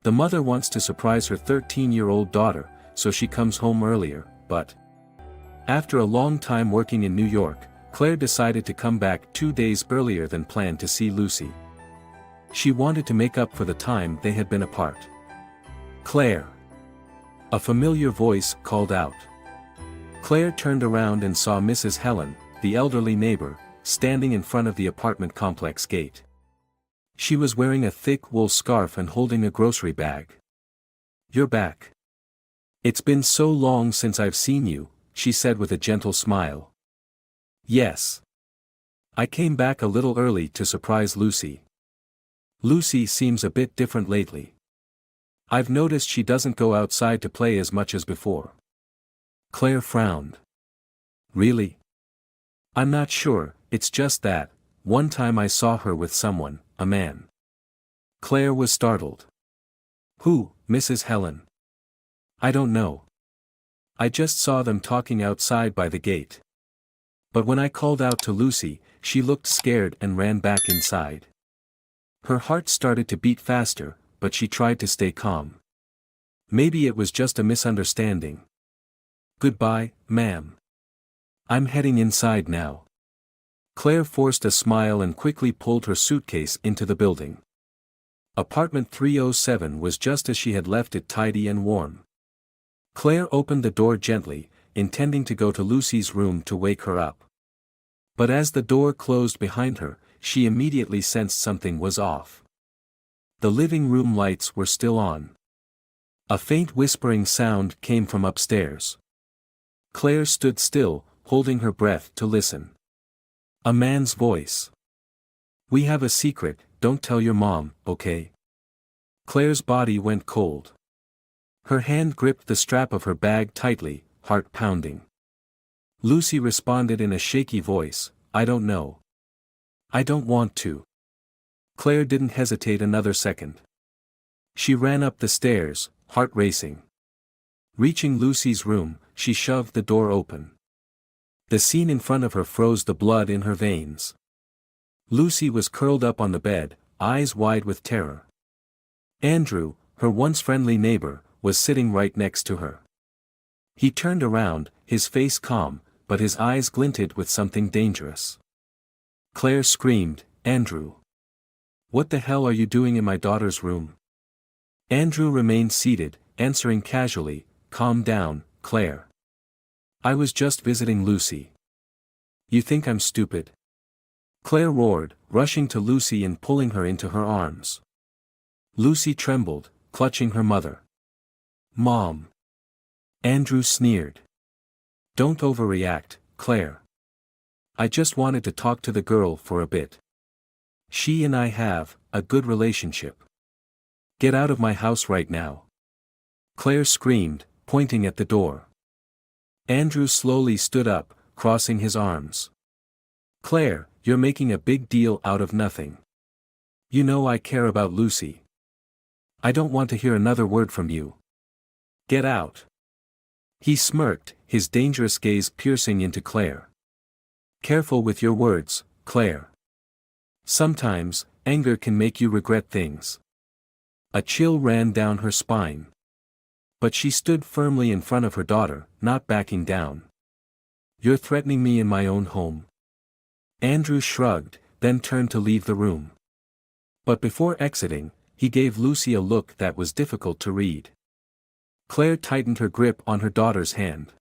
The mother wants to surprise her 13-year-old daughter, so she comes home earlier, but after a long time working in New York, Claire decided to come back 2 days earlier than planned to see Lucy. She wanted to make up for the time they had been apart. "Claire!" A familiar voice called out. Claire turned around and saw Mrs. Helen, the elderly neighbor, standing in front of the apartment complex gate. She was wearing a thick wool scarf and holding a grocery bag. "You're back. It's been so long since I've seen you," she said with a gentle smile. "Yes. I came back a little early to surprise Lucy. Lucy seems a bit different lately. I've noticed she doesn't go outside to play as much as before." Claire frowned. "Really? I'm not sure, it's just that, one time I saw her with someone, a man." Claire was startled. "Who, Mrs. Helen?" "I don't know. I just saw them talking outside by the gate. But when I called out to Lucy, she looked scared and ran back inside." Her heart started to beat faster, but she tried to stay calm. "Maybe it was just a misunderstanding. Goodbye, ma'am. I'm heading inside now." Claire forced a smile and quickly pulled her suitcase into the building. Apartment 307 was just as she had left it, tidy and warm. Claire opened the door gently, intending to go to Lucy's room to wake her up. But as the door closed behind her, she immediately sensed something was off. The living room lights were still on. A faint whispering sound came from upstairs. Claire stood still, holding her breath to listen. A man's voice. "We have a secret, don't tell your mom, okay?" Claire's body went cold. Her hand gripped the strap of her bag tightly, heart pounding. Lucy responded in a shaky voice, "I don't know. I don't want to." Claire didn't hesitate another second. She ran up the stairs, heart racing. Reaching Lucy's room, she shoved the door open. The scene in front of her froze the blood in her veins. Lucy was curled up on the bed, eyes wide with terror. Andrew, her once friendly neighbor, was sitting right next to her. He turned around, his face calm, but his eyes glinted with something dangerous. Claire screamed, "Andrew! What the hell are you doing in my daughter's room?" Andrew remained seated, answering casually, "Calm down, Claire. I was just visiting Lucy. You think I'm stupid?" Claire roared, rushing to Lucy and pulling her into her arms. Lucy trembled, clutching her mother. "Mom!" Andrew sneered. "Don't overreact, Claire. I just wanted to talk to the girl for a bit. She and I have a good relationship. Get out of my house right now." Claire screamed, pointing at the door. Andrew slowly stood up, crossing his arms. "Claire, you're making a big deal out of nothing. You know I care about Lucy. I don't want to hear another word from you. Get out." He smirked, his dangerous gaze piercing into Claire. "Careful with your words, Claire. Sometimes, anger can make you regret things." A chill ran down her spine. But she stood firmly in front of her daughter, not backing down. "You're threatening me in my own home." Andrew shrugged, then turned to leave the room. But before exiting, he gave Lucy a look that was difficult to read. Claire tightened her grip on her daughter's hand.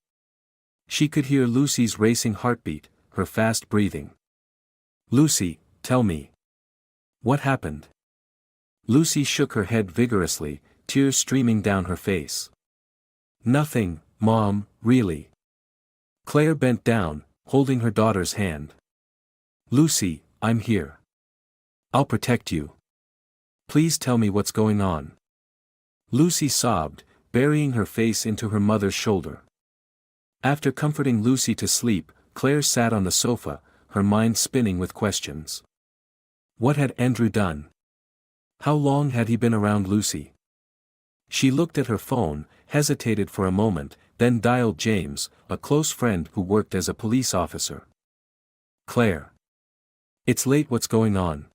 She could hear Lucy's racing heartbeat, her fast breathing. "Lucy, tell me. What happened?" Lucy shook her head vigorously, tears streaming down her face. "Nothing, Mom, really." Claire bent down, holding her daughter's hand. "Lucy, I'm here. I'll protect you. Please tell me what's going on." Lucy sobbed, burying her face into her mother's shoulder. After comforting Lucy to sleep, Claire sat on the sofa, her mind spinning with questions. What had Andrew done? How long had he been around Lucy? She looked at her phone, hesitated for a moment, then dialed James, a close friend who worked as a police officer. "Claire. It's late, what's going on?"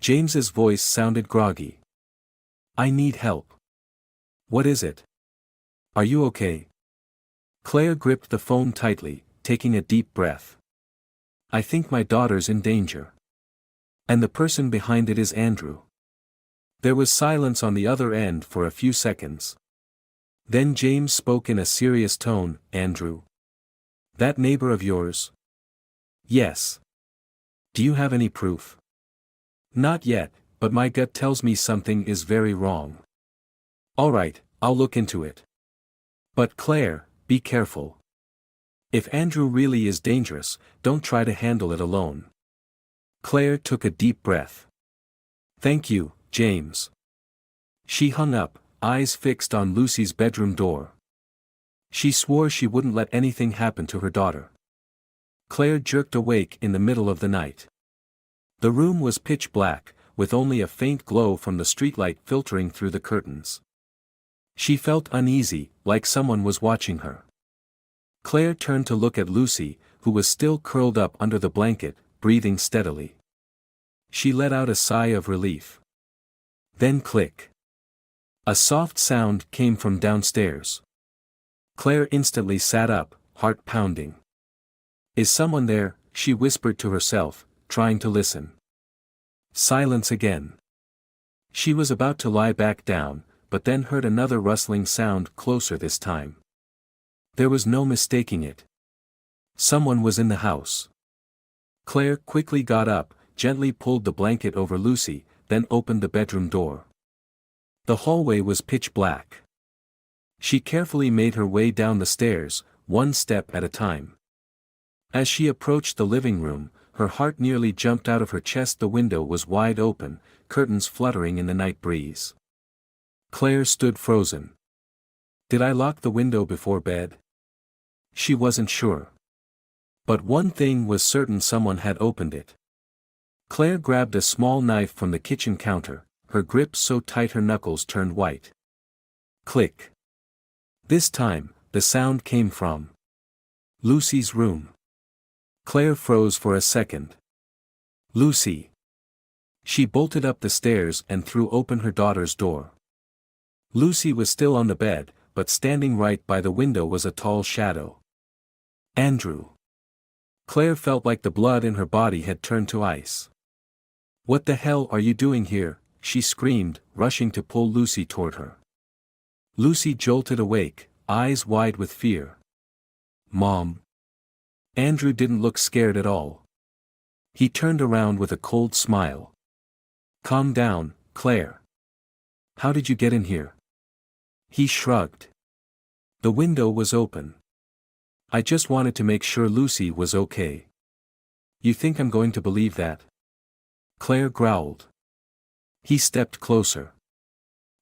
James's voice sounded groggy. I need help. What is it? Are you okay? Claire gripped the phone tightly, taking a deep breath. I think my daughter's in danger. And the person behind it is Andrew. There was silence on the other end for a few seconds. Then James spoke in a serious tone. Andrew. That neighbor of yours? Yes. Do you have any proof? Not yet, but my gut tells me something is very wrong. All right, I'll look into it. But Claire, be careful. If Andrew really is dangerous, don't try to handle it alone. Claire took a deep breath. Thank you, James. She hung up, eyes fixed on Lucy's bedroom door. She swore she wouldn't let anything happen to her daughter. Claire jerked awake in the middle of the night. The room was pitch black, with only a faint glow from the streetlight filtering through the curtains. She felt uneasy, like someone was watching her. Claire turned to look at Lucy, who was still curled up under the blanket, breathing steadily. She let out a sigh of relief. Then click. A soft sound came from downstairs. Claire instantly sat up, heart pounding. Is someone there? She whispered to herself, trying to listen. Silence again. She was about to lie back down, but then heard another rustling sound closer this time. There was no mistaking it. Someone was in the house. Claire quickly got up, gently pulled the blanket over Lucy, then opened the bedroom door. The hallway was pitch black. She carefully made her way down the stairs, one step at a time. As she approached the living room, her heart nearly jumped out of her chest. The window was wide open, curtains fluttering in the night breeze. Claire stood frozen. Did I lock the window before bed? She wasn't sure. But one thing was certain, someone had opened it. Claire grabbed a small knife from the kitchen counter, her grip so tight her knuckles turned white. Click. This time, the sound came from Lucy's room. Claire froze for a second. Lucy. She bolted up the stairs and threw open her daughter's door. Lucy was still on the bed, but standing right by the window was a tall shadow. Andrew. Claire felt like the blood in her body had turned to ice. What the hell are you doing here? She screamed, rushing to pull Lucy toward her. Lucy jolted awake, eyes wide with fear. Mom. Andrew didn't look scared at all. He turned around with a cold smile. Calm down, Claire. How did you get in here? He shrugged. The window was open. I just wanted to make sure Lucy was okay. You think I'm going to believe that? Claire growled. He stepped closer.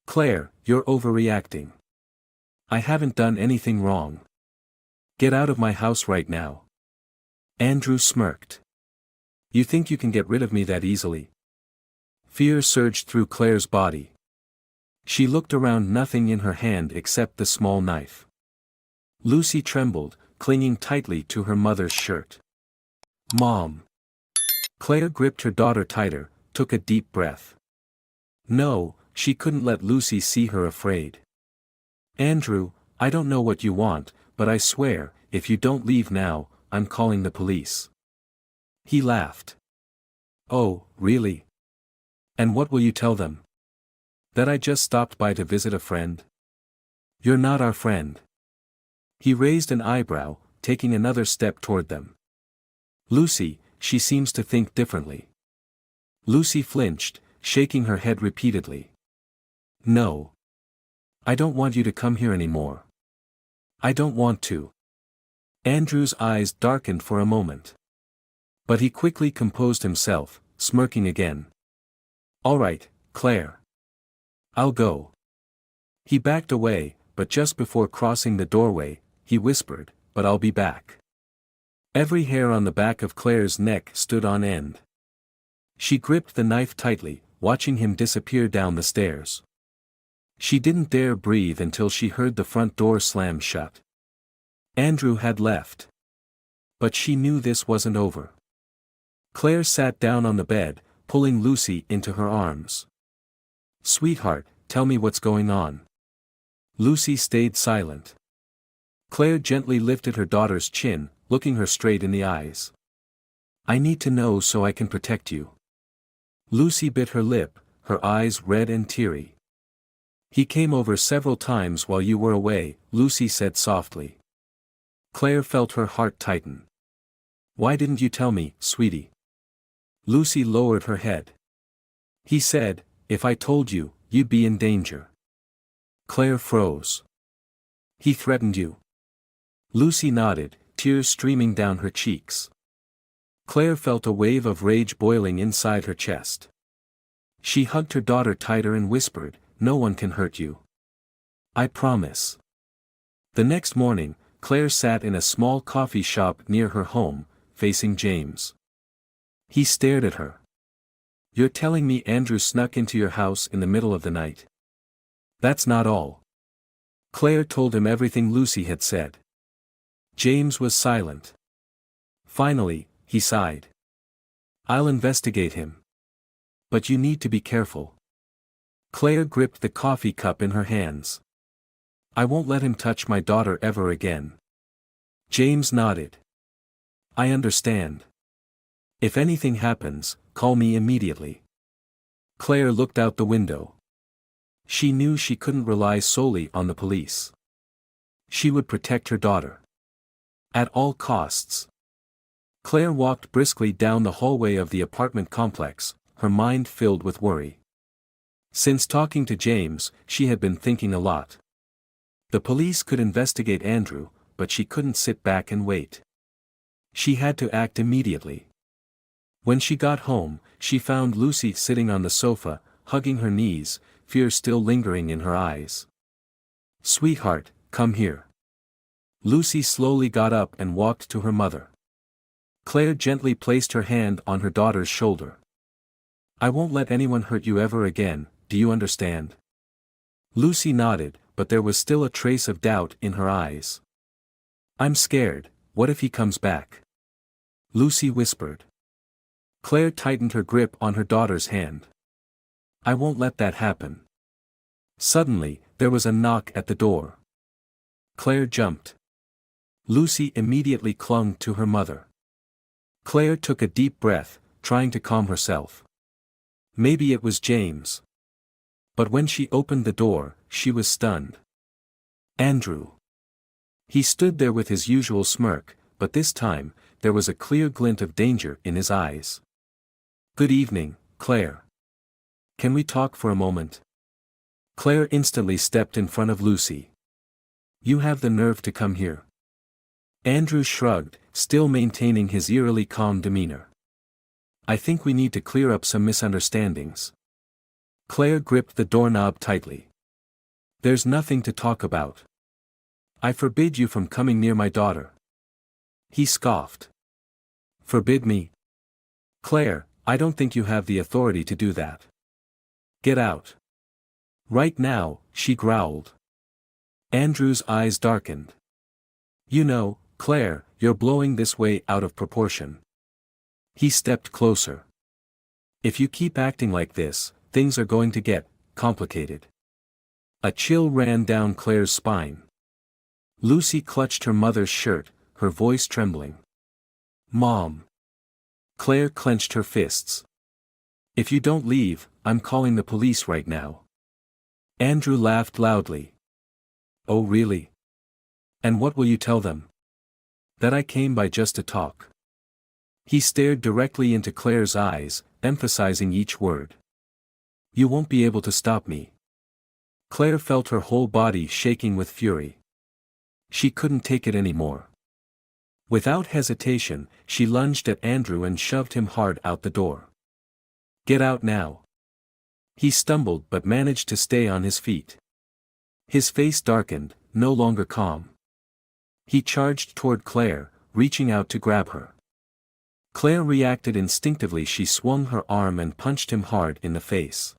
Claire, you're overreacting. I haven't done anything wrong. Get out of my house right now. Andrew smirked. You think you can get rid of me that easily? Fear surged through Claire's body. She looked around, nothing in her hand except the small knife. Lucy trembled, clinging tightly to her mother's shirt. Mom. Claire gripped her daughter tighter, took a deep breath. No, she couldn't let Lucy see her afraid. Andrew, I don't know what you want, but I swear, if you don't leave now, I'm calling the police. He laughed. Oh, really? And what will you tell them? That I just stopped by to visit a friend? You're not our friend. He raised an eyebrow, taking another step toward them. Lucy, she seems to think differently. Lucy flinched, shaking her head repeatedly. No. I don't want you to come here anymore. I don't want to. Andrew's eyes darkened for a moment. But he quickly composed himself, smirking again. All right, Claire. I'll go. He backed away, but just before crossing the doorway, he whispered, but I'll be back. Every hair on the back of Claire's neck stood on end. She gripped the knife tightly, watching him disappear down the stairs. She didn't dare breathe until she heard the front door slam shut. Andrew had left. But she knew this wasn't over. Claire sat down on the bed, pulling Lucy into her arms. Sweetheart, tell me what's going on." Lucy stayed silent. Claire gently lifted her daughter's chin, looking her straight in the eyes. "I need to know so I can protect you." Lucy bit her lip, her eyes red and teary. "He came over several times while you were away," Lucy said softly. Claire felt her heart tighten. "Why didn't you tell me, sweetie?" Lucy lowered her head. "He said, if I told you, you'd be in danger." Claire froze. "He threatened you?" Lucy nodded, tears streaming down her cheeks. Claire felt a wave of rage boiling inside her chest. She hugged her daughter tighter and whispered, "No one can hurt you. I promise." The next morning, Claire sat in a small coffee shop near her home, facing James. He stared at her. "You're telling me Andrew snuck into your house in the middle of the night?" "That's not all." Claire told him everything Lucy had said. James was silent. Finally, he sighed. "I'll investigate him. But you need to be careful." Claire gripped the coffee cup in her hands. "I won't let him touch my daughter ever again." James nodded. "I understand. If anything happens, call me immediately." Claire looked out the window. She knew she couldn't rely solely on the police. She would protect her daughter. At all costs. Claire walked briskly down the hallway of the apartment complex, her mind filled with worry. Since talking to James, she had been thinking a lot. The police could investigate Andrew, but she couldn't sit back and wait. She had to act immediately. When she got home, she found Lucy sitting on the sofa, hugging her knees, fear still lingering in her eyes. "Sweetheart, come here." Lucy slowly got up and walked to her mother. Claire gently placed her hand on her daughter's shoulder. "I won't let anyone hurt you ever again, do you understand?" Lucy nodded, but there was still a trace of doubt in her eyes. "I'm scared, what if he comes back?" Lucy whispered. Claire tightened her grip on her daughter's hand. "I won't let that happen." Suddenly, there was a knock at the door. Claire jumped. Lucy immediately clung to her mother. Claire took a deep breath, trying to calm herself. Maybe it was James. But when she opened the door, she was stunned. Andrew. He stood there with his usual smirk, but this time, there was a clear glint of danger in his eyes. "Good evening, Claire. Can we talk for a moment?" Claire instantly stepped in front of Lucy. "You have the nerve to come here." Andrew shrugged, still maintaining his eerily calm demeanor. "I think we need to clear up some misunderstandings." Claire gripped the doorknob tightly. "There's nothing to talk about. I forbid you from coming near my daughter." He scoffed. "Forbid me? Claire, I don't think you have the authority to do that. Get out." "Right now," she growled. Andrew's eyes darkened. "You know, Claire, you're blowing this way out of proportion." He stepped closer. "If you keep acting like this, things are going to get complicated." A chill ran down Claire's spine. Lucy clutched her mother's shirt, her voice trembling. "Mom." Claire clenched her fists. "If you don't leave, I'm calling the police right now." Andrew laughed loudly. "Oh really? And what will you tell them?" "That I came by just to talk." He stared directly into Claire's eyes, emphasizing each word. "You won't be able to stop me." Claire felt her whole body shaking with fury. She couldn't take it anymore. Without hesitation, she lunged at Andrew and shoved him hard out the door. "Get out now." He stumbled but managed to stay on his feet. His face darkened, no longer calm. He charged toward Claire, reaching out to grab her. Claire reacted instinctively. She swung her arm and punched him hard in the face.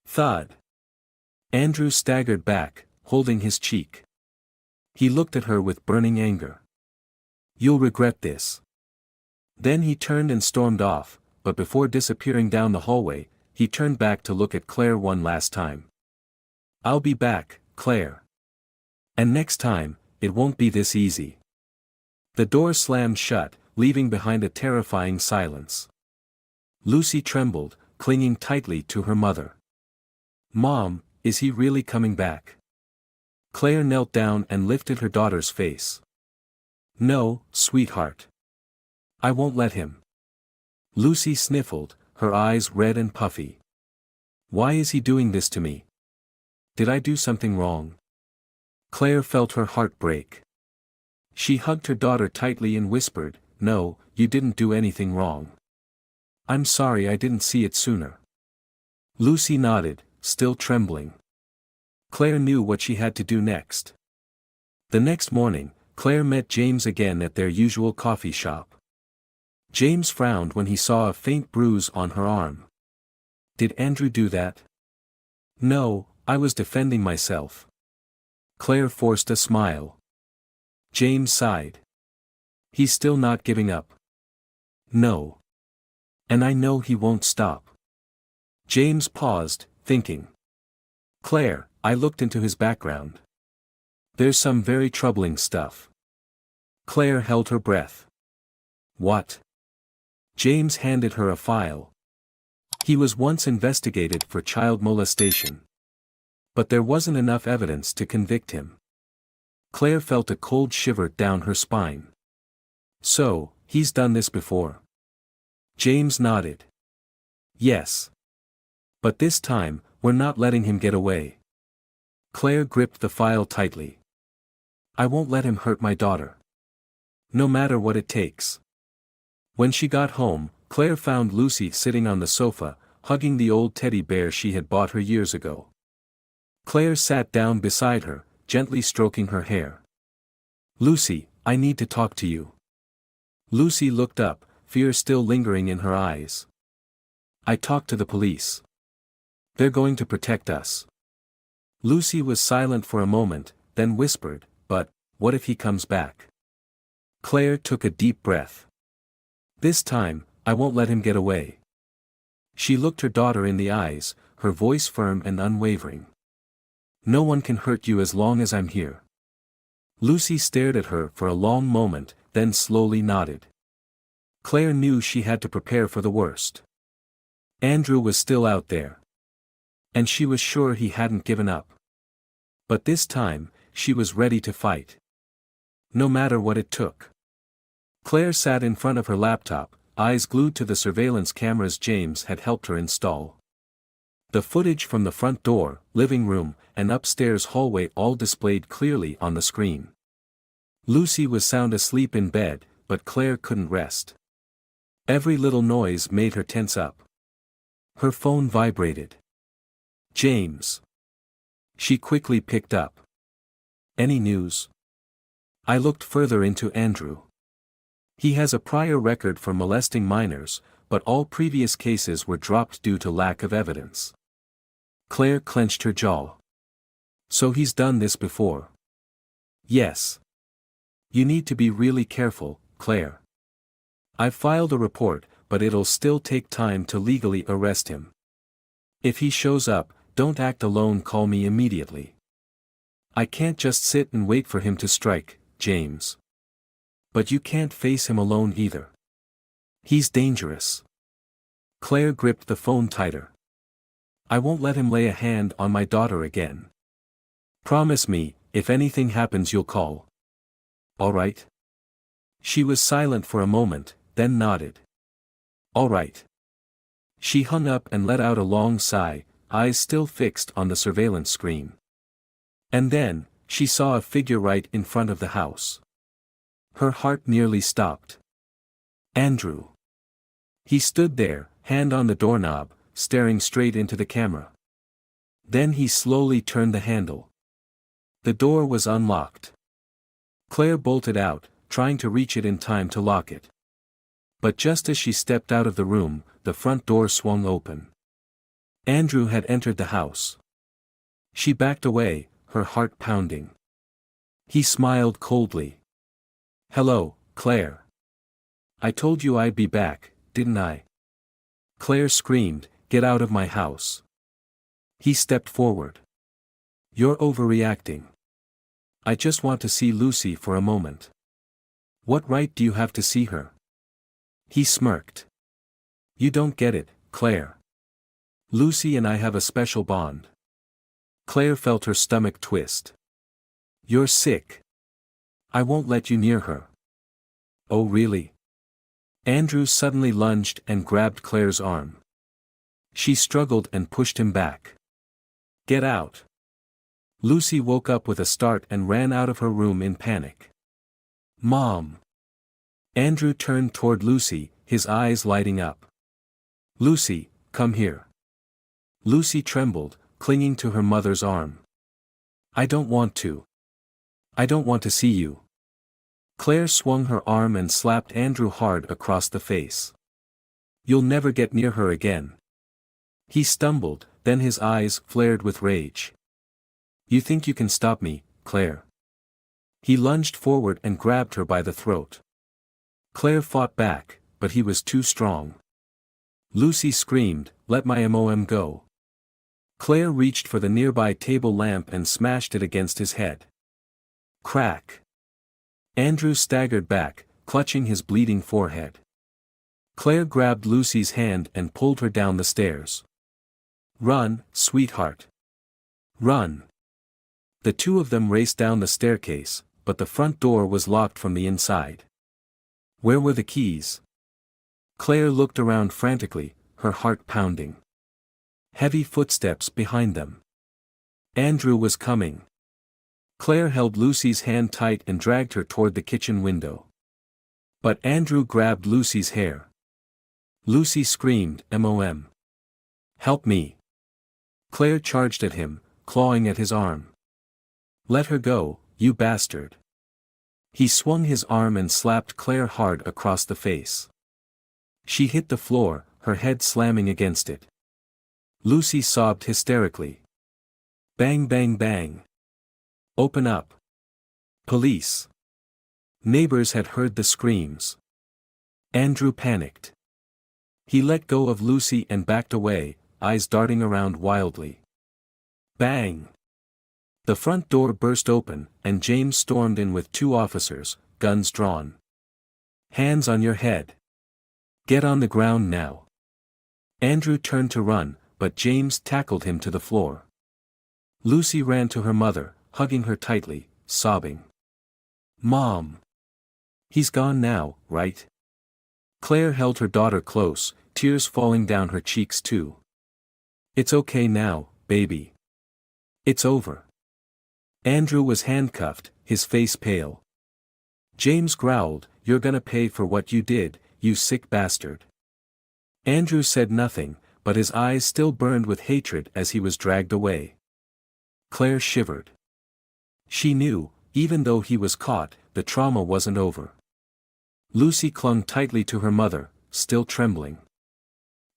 Thud. Andrew staggered back, holding his cheek. He looked at her with burning anger. "You'll regret this." Then he turned and stormed off, but before disappearing down the hallway, he turned back to look at Claire one last time. I'll be back, Claire. And next time, it won't be this easy. The door slammed shut, leaving behind a terrifying silence. Lucy trembled, clinging tightly to her mother. Mom, is he really coming back? Claire knelt down and lifted her daughter's face. No, sweetheart. I won't let him. Lucy sniffled, her eyes red and puffy. Why is he doing this to me? Did I do something wrong? Claire felt her heart break. She hugged her daughter tightly and whispered, No, you didn't do anything wrong. I'm sorry I didn't see it sooner. Lucy nodded, still trembling. Claire knew what she had to do next. The next morning, Claire met James again at their usual coffee shop. James frowned when he saw a faint bruise on her arm. Did Andrew do that? No, I was defending myself. Claire forced a smile. James sighed. He's still not giving up. No. And I know he won't stop. James paused, thinking. Claire, I looked into his background. There's some very troubling stuff. Claire held her breath. What? James handed her a file. He was once investigated for child molestation. But there wasn't enough evidence to convict him. Claire felt a cold shiver down her spine. So, he's done this before? James nodded. Yes. But this time, we're not letting him get away. Claire gripped the file tightly. I won't let him hurt my daughter. No matter what it takes. When she got home, Claire found Lucy sitting on the sofa, hugging the old teddy bear she had bought her years ago. Claire sat down beside her, gently stroking her hair. Lucy, I need to talk to you. Lucy looked up, fear still lingering in her eyes. I talked to the police. They're going to protect us. Lucy was silent for a moment, then whispered, but, what if he comes back? Claire took a deep breath. This time, I won't let him get away. She looked her daughter in the eyes, her voice firm and unwavering. No one can hurt you as long as I'm here. Lucy stared at her for a long moment, then slowly nodded. Claire knew she had to prepare for the worst. Andrew was still out there. And she was sure he hadn't given up. But this time, she was ready to fight. No matter what it took. Claire sat in front of her laptop, eyes glued to the surveillance cameras James had helped her install. The footage from the front door, living room, and upstairs hallway all displayed clearly on the screen. Lucy was sound asleep in bed, but Claire couldn't rest. Every little noise made her tense up. Her phone vibrated. James. She quickly picked up. Any news? I looked further into Andrew. He has a prior record for molesting minors, but all previous cases were dropped due to lack of evidence. Claire clenched her jaw. So he's done this before? Yes. You need to be really careful, Claire. I've filed a report, but it'll still take time to legally arrest him. If he shows up, don't act alone, call me immediately. I can't just sit and wait for him to strike, James. But you can't face him alone either. He's dangerous. Claire gripped the phone tighter. I won't let him lay a hand on my daughter again. Promise me, if anything happens you'll call. All right? She was silent for a moment, then nodded. All right. She hung up and let out a long sigh, eyes still fixed on the surveillance screen. And then, she saw a figure right in front of the house. Her heart nearly stopped. Andrew. He stood there, hand on the doorknob, staring straight into the camera. Then he slowly turned the handle. The door was unlocked. Claire bolted out, trying to reach it in time to lock it. But just as she stepped out of the room, the front door swung open. Andrew had entered the house. She backed away, her heart pounding. He smiled coldly. Hello, Claire. I told you I'd be back, didn't I? Claire screamed, Get out of my house. He stepped forward. You're overreacting. I just want to see Lucy for a moment. What right do you have to see her? He smirked. You don't get it, Claire. Lucy and I have a special bond. Claire felt her stomach twist. You're sick. I won't let you near her. Oh really? Andrew suddenly lunged and grabbed Claire's arm. She struggled and pushed him back. Get out. Lucy woke up with a start and ran out of her room in panic. Mom. Andrew turned toward Lucy, his eyes lighting up. Lucy, come here. Lucy trembled, clinging to her mother's arm. I don't want to. I don't want to see you. Claire swung her arm and slapped Andrew hard across the face. You'll never get near her again. He stumbled, then his eyes flared with rage. You think you can stop me, Claire? He lunged forward and grabbed her by the throat. Claire fought back, but he was too strong. Lucy screamed, let my mom go. Claire reached for the nearby table lamp and smashed it against his head. Crack. Andrew staggered back, clutching his bleeding forehead. Claire grabbed Lucy's hand and pulled her down the stairs. Run, sweetheart. Run. The two of them raced down the staircase, but the front door was locked from the inside. Where were the keys? Claire looked around frantically, her heart pounding. Heavy footsteps behind them. Andrew was coming. Claire held Lucy's hand tight and dragged her toward the kitchen window. But Andrew grabbed Lucy's hair. Lucy screamed, "Mom. Help me." Claire charged at him, clawing at his arm. Let her go, you bastard. He swung his arm and slapped Claire hard across the face. She hit the floor, her head slamming against it. Lucy sobbed hysterically. Bang bang bang. Open up. Police. Neighbors had heard the screams. Andrew panicked. He let go of Lucy and backed away, eyes darting around wildly. Bang. The front door burst open, and James stormed in with two officers, guns drawn. Hands on your head. Get on the ground now. Andrew turned to run, but James tackled him to the floor. Lucy ran to her mother, hugging her tightly, sobbing. Mom. He's gone now, right? Claire held her daughter close, tears falling down her cheeks too. It's okay now, baby. It's over. Andrew was handcuffed, his face pale. James growled, you're gonna pay for what you did, you sick bastard. Andrew said nothing, but his eyes still burned with hatred as he was dragged away. Claire shivered. She knew, even though he was caught, the trauma wasn't over. Lucy clung tightly to her mother, still trembling.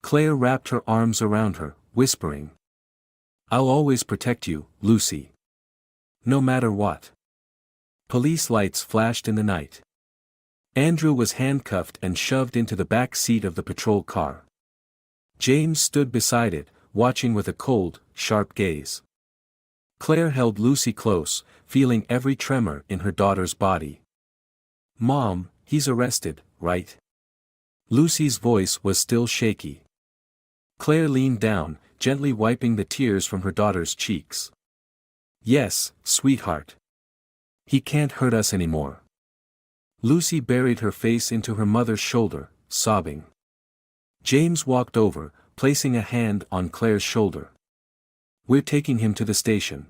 Claire wrapped her arms around her, whispering. I'll always protect you, Lucy. No matter what. Police lights flashed in the night. Andrew was handcuffed and shoved into the back seat of the patrol car. James stood beside it, watching with a cold, sharp gaze. Claire held Lucy close, feeling every tremor in her daughter's body. Mom, he's arrested, right? Lucy's voice was still shaky. Claire leaned down, gently wiping the tears from her daughter's cheeks. Yes, sweetheart. He can't hurt us anymore. Lucy buried her face into her mother's shoulder, sobbing. James walked over, placing a hand on Claire's shoulder. We're taking him to the station.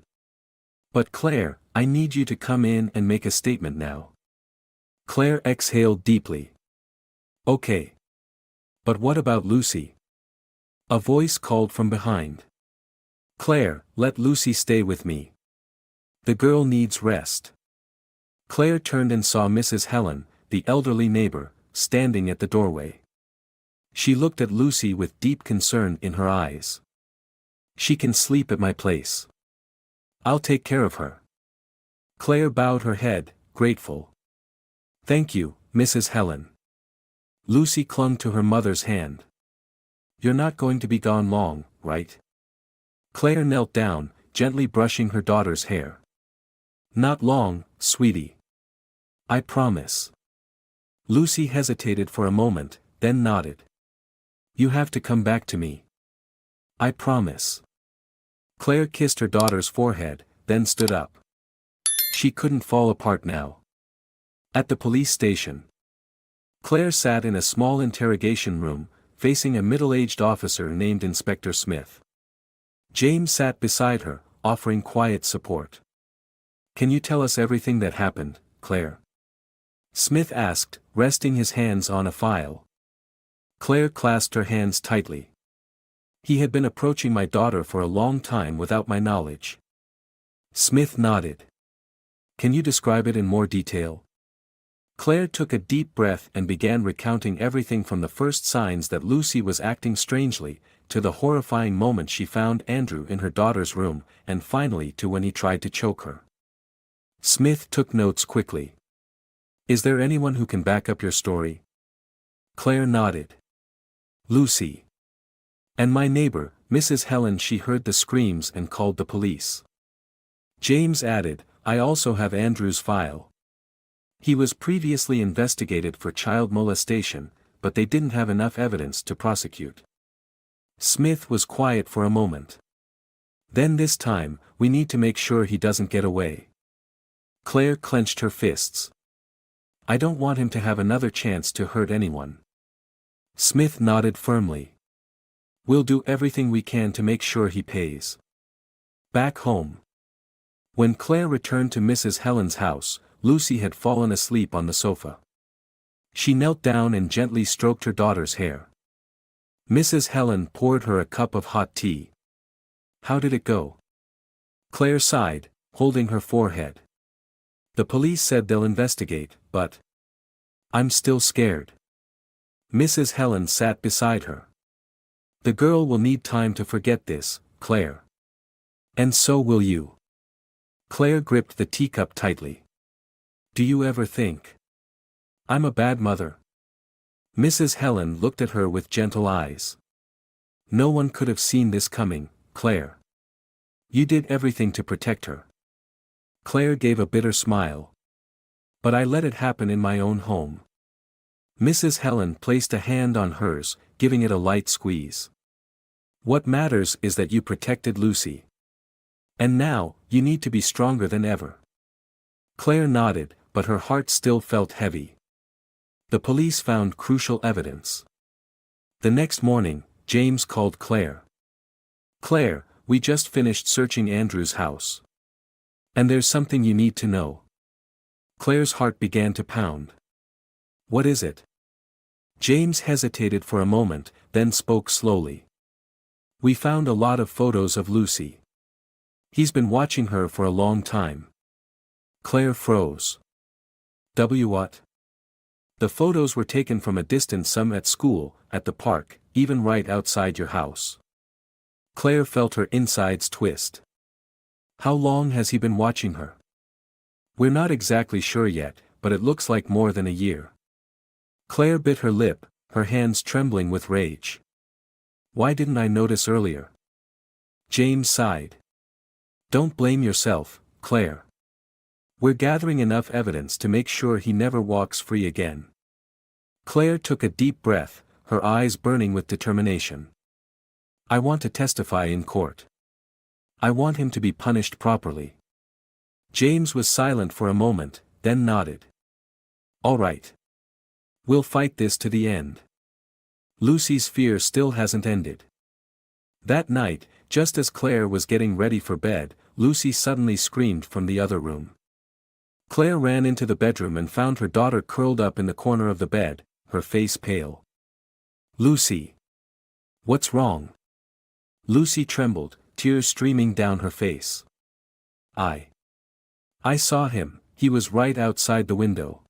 But Claire, I need you to come in and make a statement now. Claire exhaled deeply. Okay. But what about Lucy? A voice called from behind. Claire, let Lucy stay with me. The girl needs rest. Claire turned and saw Mrs. Helen, the elderly neighbor, standing at the doorway. She looked at Lucy with deep concern in her eyes. She can sleep at my place. I'll take care of her. Claire bowed her head, grateful. Thank you, Mrs. Helen. Lucy clung to her mother's hand. You're not going to be gone long, right? Claire knelt down, gently brushing her daughter's hair. "Not long, sweetie. I promise." Lucy hesitated for a moment, then nodded. "You have to come back to me." "I promise." Claire kissed her daughter's forehead, then stood up. She couldn't fall apart now. At the police station, Claire sat in a small interrogation room, facing a middle-aged officer named Inspector Smith. James sat beside her, offering quiet support. "Can you tell us everything that happened, Claire?" Smith asked, resting his hands on a file. Claire clasped her hands tightly. "He had been approaching my daughter for a long time without my knowledge." Smith nodded. "Can you describe it in more detail?" Claire took a deep breath and began recounting everything from the first signs that Lucy was acting strangely, to the horrifying moment she found Andrew in her daughter's room, and finally to when he tried to choke her. Smith took notes quickly. "Is there anyone who can back up your story?" Claire nodded. "Lucy. And my neighbor, Mrs. Helen. She heard the screams and called the police." James added, "I also have Andrew's file. He was previously investigated for child molestation, but they didn't have enough evidence to prosecute." Smith was quiet for a moment. "Then this time, we need to make sure he doesn't get away." Claire clenched her fists. "I don't want him to have another chance to hurt anyone." Smith nodded firmly. "We'll do everything we can to make sure he pays." Back home, when Claire returned to Mrs. Helen's house, Lucy had fallen asleep on the sofa. She knelt down and gently stroked her daughter's hair. Mrs. Helen poured her a cup of hot tea. "How did it go?" Claire sighed, holding her forehead. "The police said they'll investigate, but I'm still scared." Mrs. Helen sat beside her. "The girl will need time to forget this, Claire. And so will you." Claire gripped the teacup tightly. "Do you ever think I'm a bad mother?" Mrs. Helen looked at her with gentle eyes. "No one could have seen this coming, Claire. You did everything to protect her." Claire gave a bitter smile. "But I let it happen in my own home." Mrs. Helen placed a hand on hers, giving it a light squeeze. "What matters is that you protected Lucy. And now, you need to be stronger than ever." Claire nodded, but her heart still felt heavy. The police found crucial evidence. The next morning, James called Claire. "Claire, we just finished searching Andrew's house. And there's something you need to know." Claire's heart began to pound. "What is it?" James hesitated for a moment, then spoke slowly. "We found a lot of photos of Lucy. He's been watching her for a long time." Claire froze. What? "The photos were taken from a distance, some at school, at the park, even right outside your house." Claire felt her insides twist. "How long has he been watching her?" "We're not exactly sure yet, but it looks like more than a year." Claire bit her lip, her hands trembling with rage. "Why didn't I notice earlier?" James sighed. "Don't blame yourself, Claire. We're gathering enough evidence to make sure he never walks free again." Claire took a deep breath, her eyes burning with determination. "I want to testify in court. I want him to be punished properly." James was silent for a moment, then nodded. "All right. We'll fight this to the end. Lucy's fear still hasn't ended." That night, just as Claire was getting ready for bed, Lucy suddenly screamed from the other room. Claire ran into the bedroom and found her daughter curled up in the corner of the bed, her face pale. "Lucy! What's wrong?" Lucy trembled, tears streaming down her face. I saw him, he was right outside the window."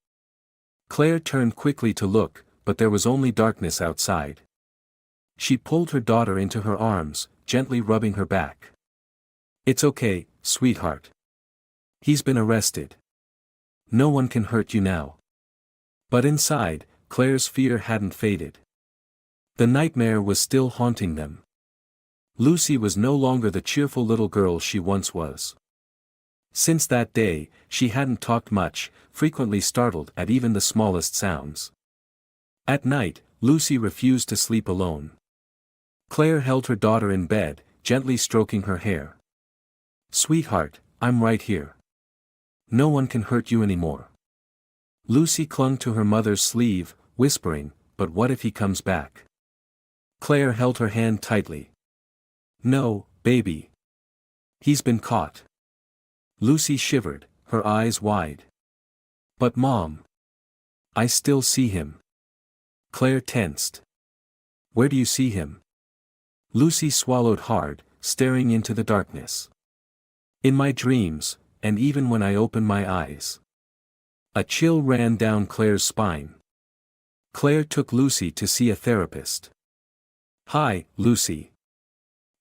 Claire turned quickly to look, but there was only darkness outside. She pulled her daughter into her arms, gently rubbing her back. "It's okay, sweetheart. He's been arrested. No one can hurt you now." But inside, Claire's fear hadn't faded. The nightmare was still haunting them. Lucy was no longer the cheerful little girl she once was. Since that day, she hadn't talked much, frequently startled at even the smallest sounds. At night, Lucy refused to sleep alone. Claire held her daughter in bed, gently stroking her hair. "Sweetheart, I'm right here. No one can hurt you anymore." Lucy clung to her mother's sleeve, whispering, "But what if he comes back?" Claire held her hand tightly. "No, baby. He's been caught." Lucy shivered, her eyes wide. "But Mom. I still see him." Claire tensed. "Where do you see him?" Lucy swallowed hard, staring into the darkness. "In my dreams, and even when I open my eyes." A chill ran down Claire's spine. Claire took Lucy to see a therapist. "Hi, Lucy.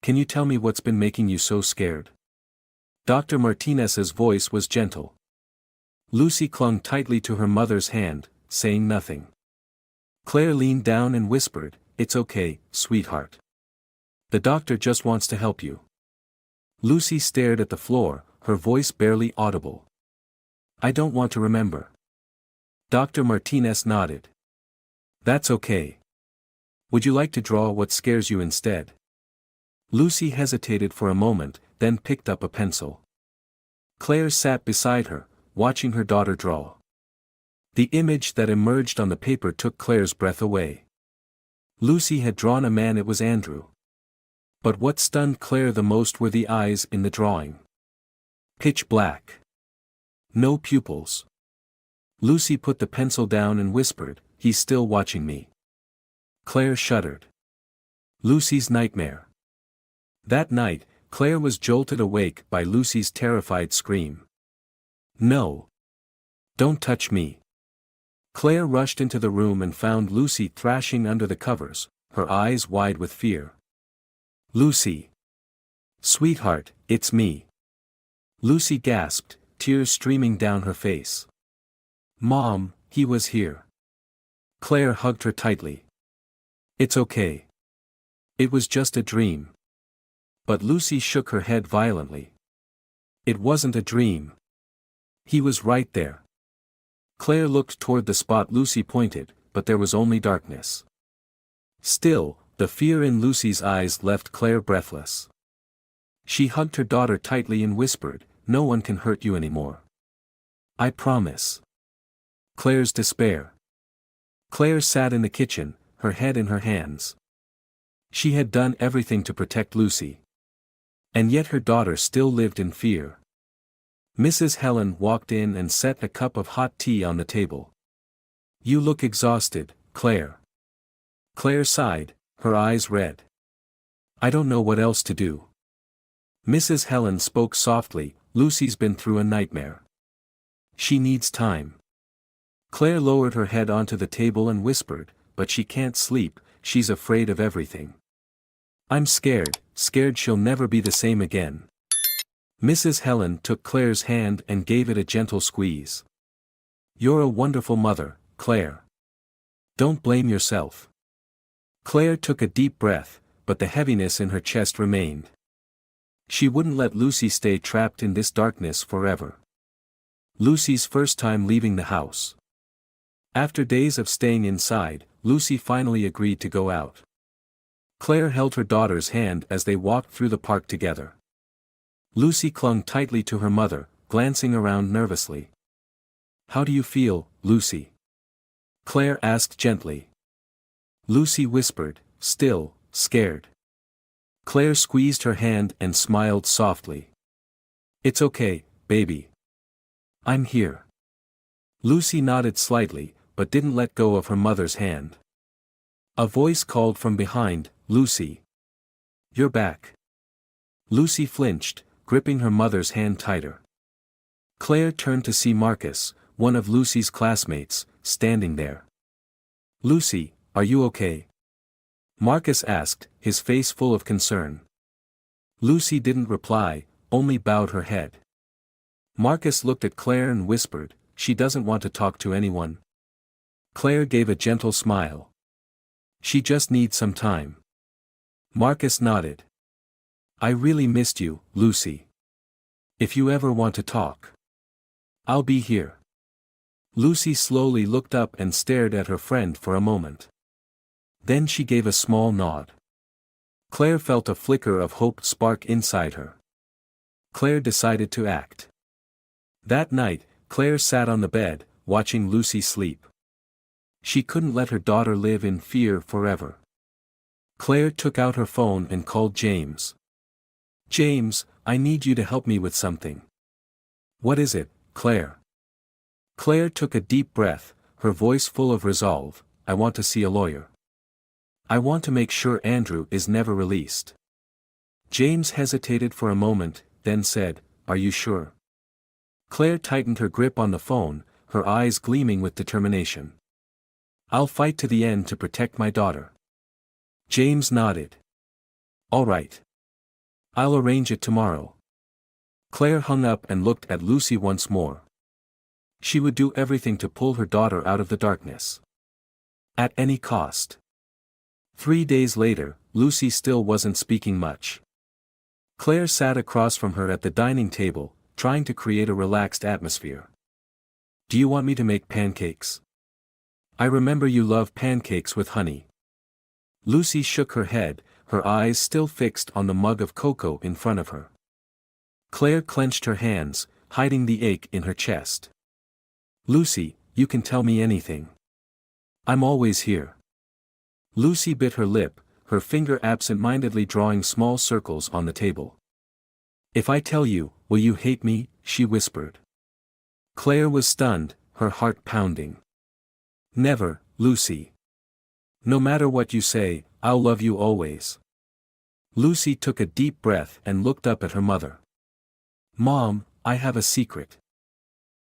Can you tell me what's been making you so scared?" Dr. Martinez's voice was gentle. Lucy clung tightly to her mother's hand, saying nothing. Claire leaned down and whispered, "It's okay, sweetheart. The doctor just wants to help you." Lucy stared at the floor, her voice barely audible. "I don't want to remember." Dr. Martinez nodded. "That's okay. Would you like to draw what scares you instead?" Lucy hesitated for a moment, then picked up a pencil. Claire sat beside her, watching her daughter draw. The image that emerged on the paper took Claire's breath away. Lucy had drawn a man. It was Andrew. But what stunned Claire the most were the eyes in the drawing. Pitch black. No pupils. Lucy put the pencil down and whispered, "He's still watching me." Claire shuddered. Lucy's nightmare. That night, Claire was jolted awake by Lucy's terrified scream. "No. Don't touch me." Claire rushed into the room and found Lucy thrashing under the covers, her eyes wide with fear. "Lucy. Sweetheart, it's me." Lucy gasped, tears streaming down her face. "Mom, he was here." Claire hugged her tightly. "It's okay. It was just a dream." But Lucy shook her head violently. "It wasn't a dream. He was right there." Claire looked toward the spot Lucy pointed, but there was only darkness. Still, the fear in Lucy's eyes left Claire breathless. She hugged her daughter tightly and whispered, "No one can hurt you anymore. I promise." Claire's despair. Claire sat in the kitchen, her head in her hands. She had done everything to protect Lucy. And yet her daughter still lived in fear. Mrs. Helen walked in and set a cup of hot tea on the table. "You look exhausted, Claire." Claire sighed, her eyes red. "I don't know what else to do." Mrs. Helen spoke softly, "Lucy's been through a nightmare. She needs time." Claire lowered her head onto the table and whispered, "But she can't sleep, she's afraid of everything. I'm scared she'll never be the same again." Mrs. Helen took Claire's hand and gave it a gentle squeeze. "You're a wonderful mother, Claire. Don't blame yourself." Claire took a deep breath, but the heaviness in her chest remained. She wouldn't let Lucy stay trapped in this darkness forever. Lucy's first time leaving the house. After days of staying inside, Lucy finally agreed to go out. Claire held her daughter's hand as they walked through the park together. Lucy clung tightly to her mother, glancing around nervously. "How do you feel, Lucy?" Claire asked gently. Lucy whispered, "Still, scared." Claire squeezed her hand and smiled softly. "It's okay, baby. I'm here." Lucy nodded slightly, but didn't let go of her mother's hand. A voice called from behind, "Lucy. You're back." Lucy flinched, gripping her mother's hand tighter. Claire turned to see Marcus, one of Lucy's classmates, standing there. "Lucy, are you okay?" Marcus asked, his face full of concern. Lucy didn't reply, only bowed her head. Marcus looked at Claire and whispered, "She doesn't want to talk to anyone." Claire gave a gentle smile. "She just needs some time." Marcus nodded. I really missed you, Lucy. If you ever want to talk, I'll be here. Lucy slowly looked up and stared at her friend for a moment. Then she gave a small nod. Claire felt a flicker of hope spark inside her. Claire decided to act. That night, Claire sat on the bed, watching Lucy sleep. She couldn't let her daughter live in fear forever. Claire took out her phone and called James. James, I need you to help me with something. What is it, Claire? Claire took a deep breath, her voice full of resolve. I want to see a lawyer. I want to make sure Andrew is never released. James hesitated for a moment, then said, Are you sure? Claire tightened her grip on the phone, her eyes gleaming with determination. I'll fight to the end to protect my daughter. James nodded. All right. I'll arrange it tomorrow. Claire hung up and looked at Lucy once more. She would do everything to pull her daughter out of the darkness. At any cost. 3 days later, Lucy still wasn't speaking much. Claire sat across from her at the dining table, trying to create a relaxed atmosphere. Do you want me to make pancakes? I remember you love pancakes with honey. Lucy shook her head, her eyes still fixed on the mug of cocoa in front of her. Claire clenched her hands, hiding the ache in her chest. Lucy, you can tell me anything. I'm always here. Lucy bit her lip, her finger absent-mindedly drawing small circles on the table. If I tell you, will you hate me? She whispered. Claire was stunned, her heart pounding. Never, Lucy. No matter what you say, I'll love you always. Lucy took a deep breath and looked up at her mother. Mom, I have a secret.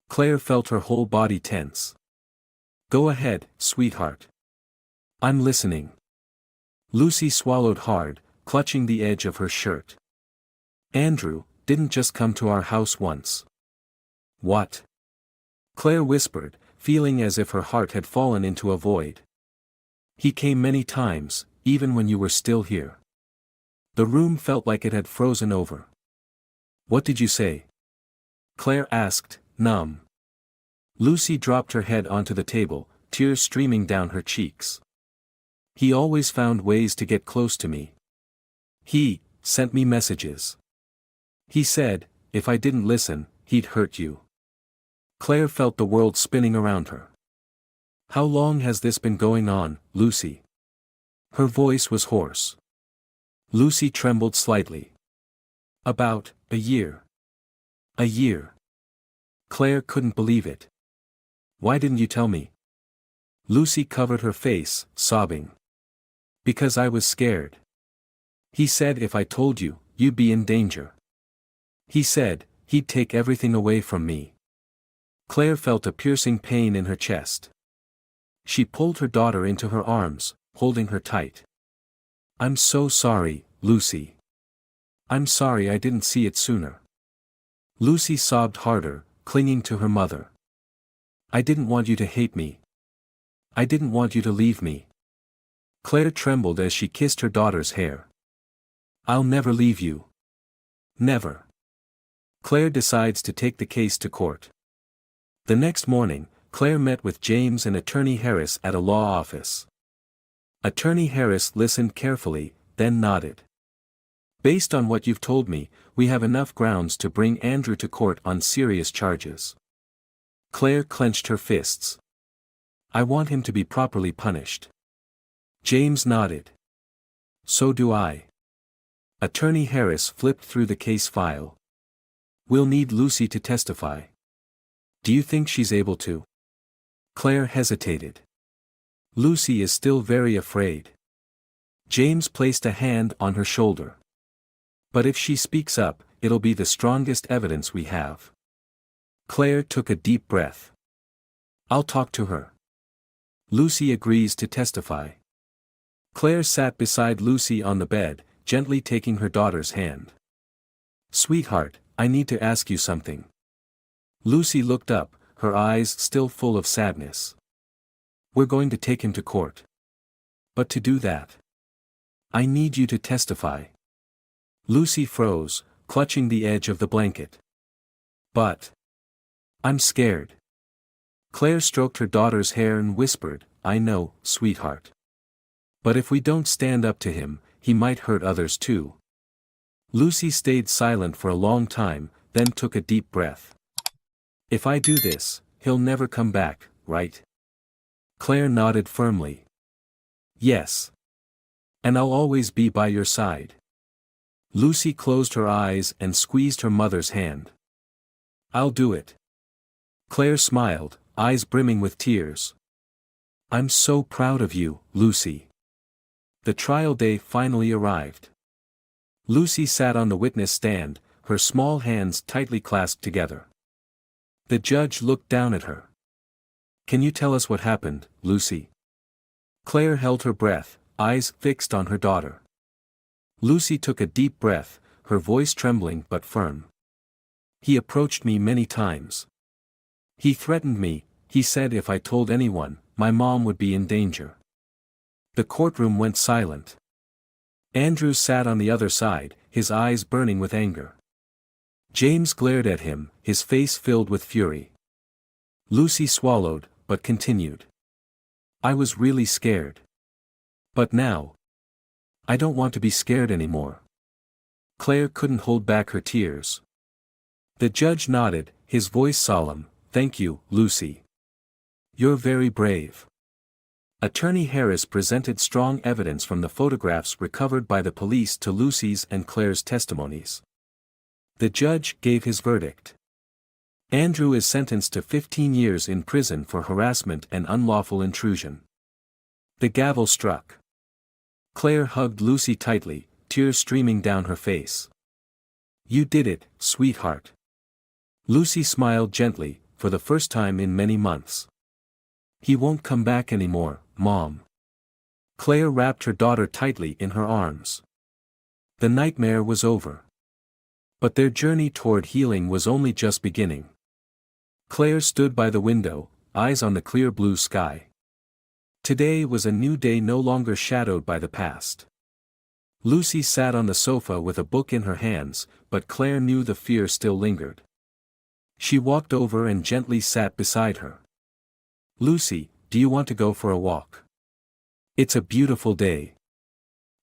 Claire felt her whole body tense. Go ahead, sweetheart. I'm listening. Lucy swallowed hard, clutching the edge of her shirt. Andrew didn't just come to our house once. What? Claire whispered, feeling as if her heart had fallen into a void. He came many times, even when you were still here. The room felt like it had frozen over. What did you say? Claire asked, numb. Lucy dropped her head onto the table, tears streaming down her cheeks. He always found ways to get close to me. He sent me messages. He said, if I didn't listen, he'd hurt you. Claire felt the world spinning around her. How long has this been going on, Lucy? Her voice was hoarse. Lucy trembled slightly. About a year. A year. Claire couldn't believe it. Why didn't you tell me? Lucy covered her face, sobbing. Because I was scared. He said if I told you, you'd be in danger. He said, he'd take everything away from me. Claire felt a piercing pain in her chest. She pulled her daughter into her arms, holding her tight. I'm so sorry, Lucy. I'm sorry I didn't see it sooner. Lucy sobbed harder, clinging to her mother. I didn't want you to hate me. I didn't want you to leave me. Claire trembled as she kissed her daughter's hair. I'll never leave you. Never. Claire decides to take the case to court. The next morning, Claire met with James and Attorney Harris at a law office. Attorney Harris listened carefully, then nodded. Based on what you've told me, we have enough grounds to bring Andrew to court on serious charges. Claire clenched her fists. I want him to be properly punished. James nodded. So do I. Attorney Harris flipped through the case file. We'll need Lucy to testify. Do you think she's able to? Claire hesitated. Lucy is still very afraid. James placed a hand on her shoulder. But if she speaks up, it'll be the strongest evidence we have. Claire took a deep breath. I'll talk to her. Lucy agrees to testify. Claire sat beside Lucy on the bed, gently taking her daughter's hand. Sweetheart, I need to ask you something. Lucy looked up, her eyes still full of sadness. We're going to take him to court. But to do that, I need you to testify. Lucy froze, clutching the edge of the blanket. But I'm scared. Claire stroked her daughter's hair and whispered, I know, sweetheart. But if we don't stand up to him, he might hurt others too. Lucy stayed silent for a long time, then took a deep breath. If I do this, he'll never come back, right? Claire nodded firmly. Yes. And I'll always be by your side. Lucy closed her eyes and squeezed her mother's hand. I'll do it. Claire smiled, eyes brimming with tears. I'm so proud of you, Lucy. The trial day finally arrived. Lucy sat on the witness stand, her small hands tightly clasped together. The judge looked down at her. Can you tell us what happened, Lucy? Claire held her breath, eyes fixed on her daughter. Lucy took a deep breath, her voice trembling but firm. He approached me many times. He threatened me, he said if I told anyone, my mom would be in danger. The courtroom went silent. Andrew sat on the other side, his eyes burning with anger. James glared at him, his face filled with fury. Lucy swallowed, but continued. I was really scared. But now, I don't want to be scared anymore. Claire couldn't hold back her tears. The judge nodded, his voice solemn, thank you, Lucy. You're very brave. Attorney Harris presented strong evidence from the photographs recovered by the police to Lucy's and Claire's testimonies. The judge gave his verdict. Andrew is sentenced to 15 years in prison for harassment and unlawful intrusion. The gavel struck. Claire hugged Lucy tightly, tears streaming down her face. You did it, sweetheart. Lucy smiled gently, for the first time in many months. He won't come back anymore, Mom. Claire wrapped her daughter tightly in her arms. The nightmare was over. But their journey toward healing was only just beginning. Claire stood by the window, eyes on the clear blue sky. Today was a new day no longer shadowed by the past. Lucy sat on the sofa with a book in her hands, but Claire knew the fear still lingered. She walked over and gently sat beside her. Lucy, do you want to go for a walk? It's a beautiful day.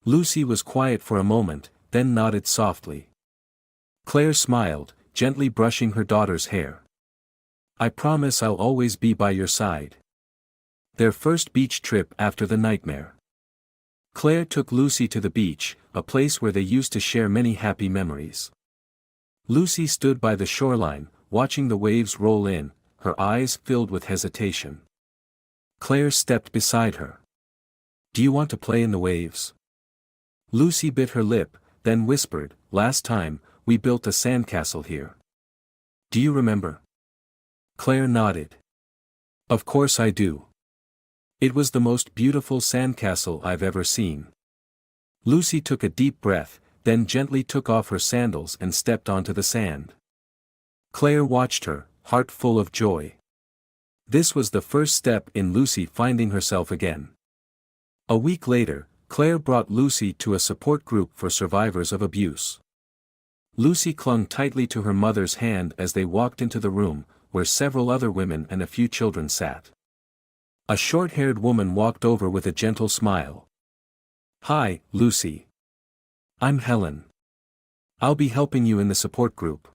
Lucy was quiet for a moment, then nodded softly. Claire smiled, gently brushing her daughter's hair. I promise I'll always be by your side. Their first beach trip after the nightmare. Claire took Lucy to the beach, a place where they used to share many happy memories. Lucy stood by the shoreline, watching the waves roll in, her eyes filled with hesitation. Claire stepped beside her. Do you want to play in the waves? Lucy bit her lip, then whispered, last time, we built a sandcastle here. Do you remember? Claire nodded. Of course I do. It was the most beautiful sandcastle I've ever seen. Lucy took a deep breath, then gently took off her sandals and stepped onto the sand. Claire watched her, heart full of joy. This was the first step in Lucy finding herself again. A week later, Claire brought Lucy to a support group for survivors of abuse. Lucy clung tightly to her mother's hand as they walked into the room, where several other women and a few children sat. A short-haired woman walked over with a gentle smile. Hi, Lucy. I'm Helen. I'll be helping you in the support group.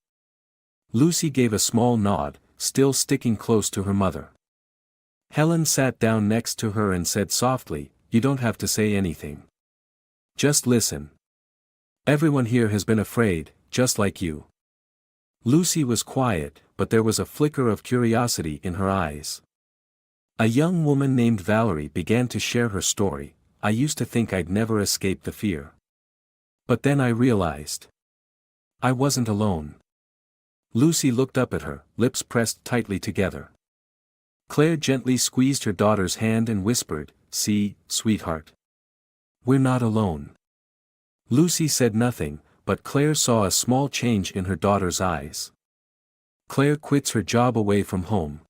Lucy gave a small nod, still sticking close to her mother. Helen sat down next to her and said softly, you don't have to say anything. Just listen. Everyone here has been afraid, just like you. Lucy was quiet, but there was a flicker of curiosity in her eyes. A young woman named Valerie began to share her story. I used to think I'd never escape the fear. But then I realized I wasn't alone. Lucy looked up at her, lips pressed tightly together. Claire gently squeezed her daughter's hand and whispered, see, sweetheart. We're not alone. Lucy said nothing, but Claire saw a small change in her daughter's eyes. Claire quits her job away from home.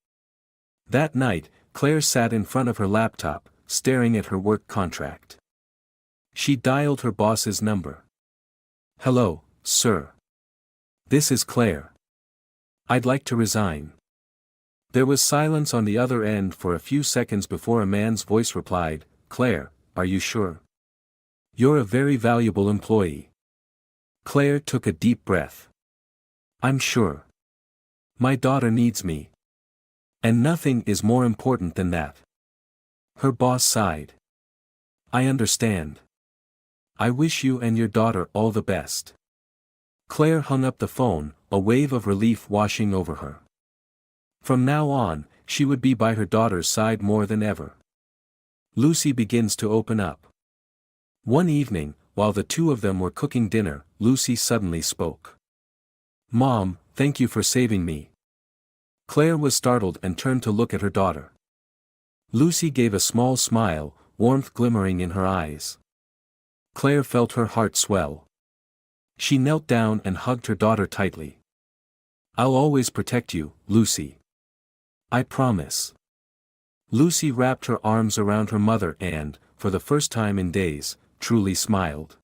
That night, Claire sat in front of her laptop, staring at her work contract. She dialed her boss's number. Hello, sir. This is Claire. I'd like to resign. There was silence on the other end for a few seconds before a man's voice replied, Claire, are you sure? You're a very valuable employee. Claire took a deep breath. I'm sure. My daughter needs me. And nothing is more important than that. Her boss sighed. I understand. I wish you and your daughter all the best. Claire hung up the phone, a wave of relief washing over her. From now on, she would be by her daughter's side more than ever. Lucy begins to open up. One evening, while the two of them were cooking dinner, Lucy suddenly spoke. Mom, thank you for saving me. Claire was startled and turned to look at her daughter. Lucy gave a small smile, warmth glimmering in her eyes. Claire felt her heart swell. She knelt down and hugged her daughter tightly. I'll always protect you, Lucy. I promise. Lucy wrapped her arms around her mother and, for the first time in days, truly smiled.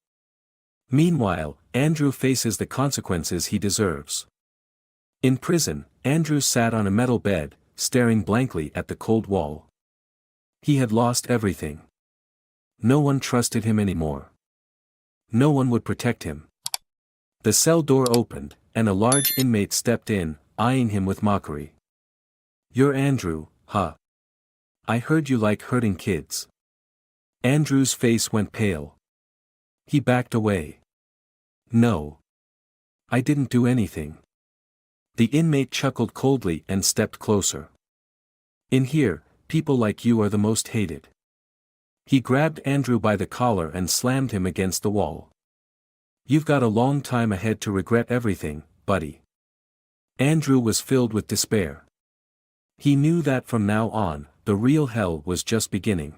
Meanwhile, Andrew faces the consequences he deserves. In prison, Andrew sat on a metal bed, staring blankly at the cold wall. He had lost everything. No one trusted him anymore. No one would protect him. The cell door opened, and a large inmate stepped in, eyeing him with mockery. You're Andrew, huh? I heard you like hurting kids. Andrew's face went pale. He backed away. No. I didn't do anything. The inmate chuckled coldly and stepped closer. In here, people like you are the most hated. He grabbed Andrew by the collar and slammed him against the wall. You've got a long time ahead to regret everything, buddy. Andrew was filled with despair. He knew that from now on, the real hell was just beginning.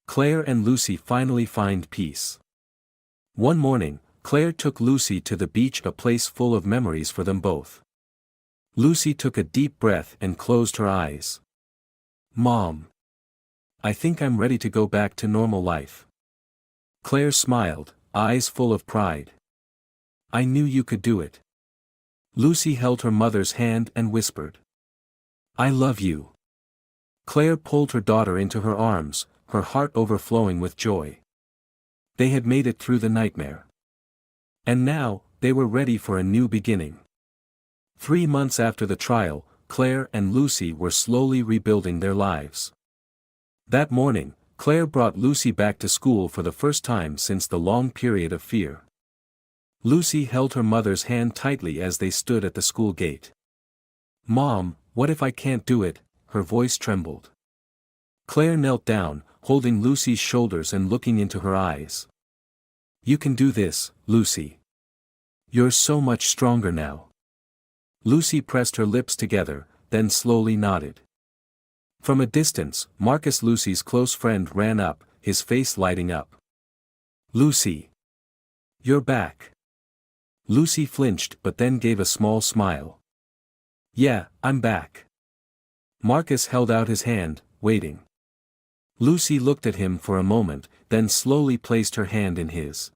Claire and Lucy finally find peace. One morning, Claire took Lucy to the beach, a place full of memories for them both. Lucy took a deep breath and closed her eyes. Mom. I think I'm ready to go back to normal life. Claire smiled, eyes full of pride. I knew you could do it. Lucy held her mother's hand and whispered. I love you. Claire pulled her daughter into her arms, her heart overflowing with joy. They had made it through the nightmare. And now, they were ready for a new beginning. 3 months after the trial, Claire and Lucy were slowly rebuilding their lives. That morning, Claire brought Lucy back to school for the first time since the long period of fear. Lucy held her mother's hand tightly as they stood at the school gate. Mom, what if I can't do it? Her voice trembled. Claire knelt down, holding Lucy's shoulders and looking into her eyes. You can do this, Lucy. You're so much stronger now. Lucy pressed her lips together, then slowly nodded. From a distance, Marcus, Lucy's close friend, ran up, his face lighting up. Lucy. You're back. Lucy flinched but then gave a small smile. Yeah, I'm back. Marcus held out his hand, waiting. Lucy looked at him for a moment, then slowly placed her hand in his.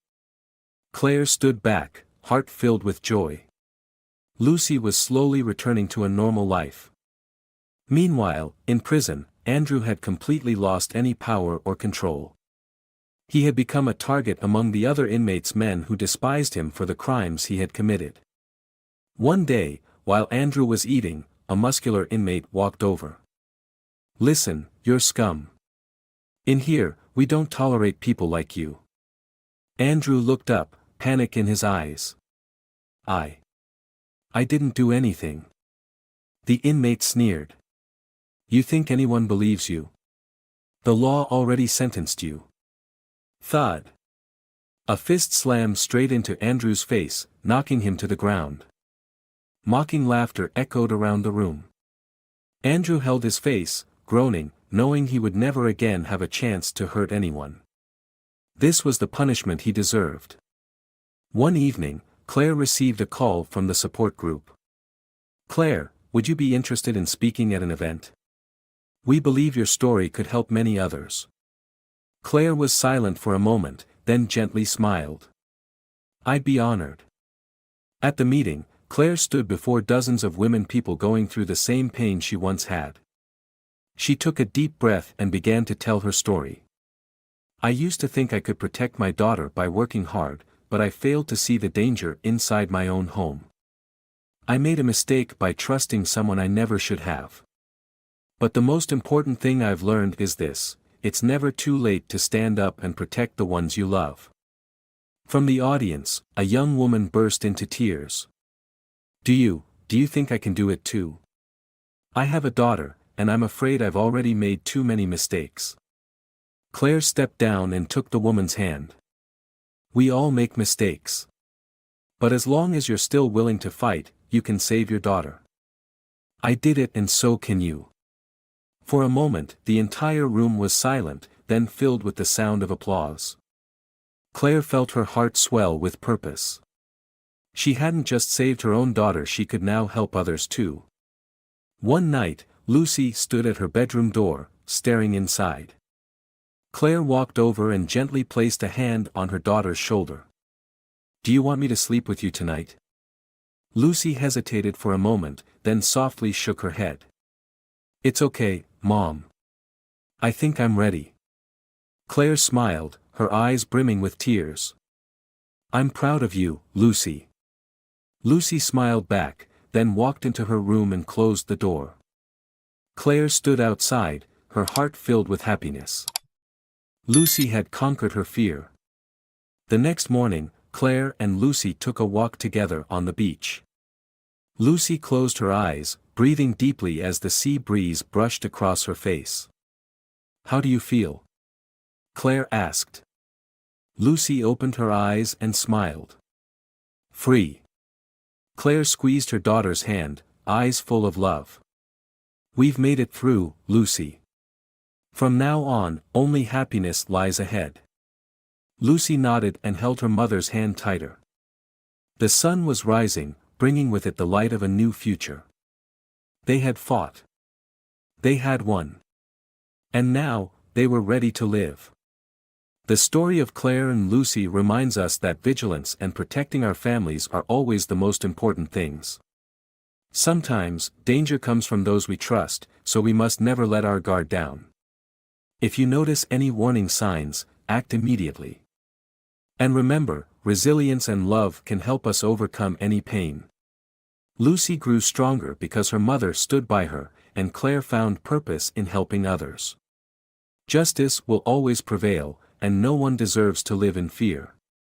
Claire stood back, heart filled with joy. Lucy was slowly returning to a normal life. Meanwhile, in prison, Andrew had completely lost any power or control. He had become a target among the other inmates, men who despised him for the crimes he had committed. One day, while Andrew was eating, a muscular inmate walked over. Listen, you're scum. In here, we don't tolerate people like you. Andrew looked up, panic in his eyes. I didn't do anything. The inmate sneered. You think anyone believes you? The law already sentenced you. Thud. A fist slammed straight into Andrew's face, knocking him to the ground. Mocking laughter echoed around the room. Andrew held his face, groaning, knowing he would never again have a chance to hurt anyone. This was the punishment he deserved. One evening, Claire received a call from the support group. Claire, would you be interested in speaking at an event? We believe your story could help many others. Claire was silent for a moment, then gently smiled. I'd be honored. At the meeting, Claire stood before dozens of women people going through the same pain she once had. She took a deep breath and began to tell her story. I used to think I could protect my daughter by working hard, but I failed to see the danger inside my own home. I made a mistake by trusting someone I never should have. But the most important thing I've learned is this: it's never too late to stand up and protect the ones you love. From the audience, a young woman burst into tears. Do you think I can do it too? I have a daughter, and I'm afraid I've already made too many mistakes. Claire stepped down and took the woman's hand. We all make mistakes. But as long as you're still willing to fight, you can save your daughter. I did it, and so can you. For a moment, the entire room was silent, then filled with the sound of applause. Claire felt her heart swell with purpose. She hadn't just saved her own daughter, she could now help others too. One night, Lucy stood at her bedroom door, staring inside. Claire walked over and gently placed a hand on her daughter's shoulder. Do you want me to sleep with you tonight? Lucy hesitated for a moment, then softly shook her head. It's okay, Mom. I think I'm ready. Claire smiled, her eyes brimming with tears. I'm proud of you, Lucy. Lucy smiled back, then walked into her room and closed the door. Claire stood outside, her heart filled with happiness. Lucy had conquered her fear. The next morning, Claire and Lucy took a walk together on the beach. Lucy closed her eyes, breathing deeply as the sea breeze brushed across her face. How do you feel? Claire asked. Lucy opened her eyes and smiled. Free. Claire squeezed her daughter's hand, eyes full of love. We've made it through, Lucy. From now on, only happiness lies ahead. Lucy nodded and held her mother's hand tighter. The sun was rising, bringing with it the light of a new future. They had fought. They had won. And now, they were ready to live. The story of Claire and Lucy reminds us that vigilance and protecting our families are always the most important things. Sometimes, danger comes from those we trust, so we must never let our guard down. If you notice any warning signs, act immediately. And remember, resilience and love can help us overcome any pain. Lucy grew stronger because her mother stood by her, and Claire found purpose in helping others. Justice will always prevail, and no one deserves to live in fear.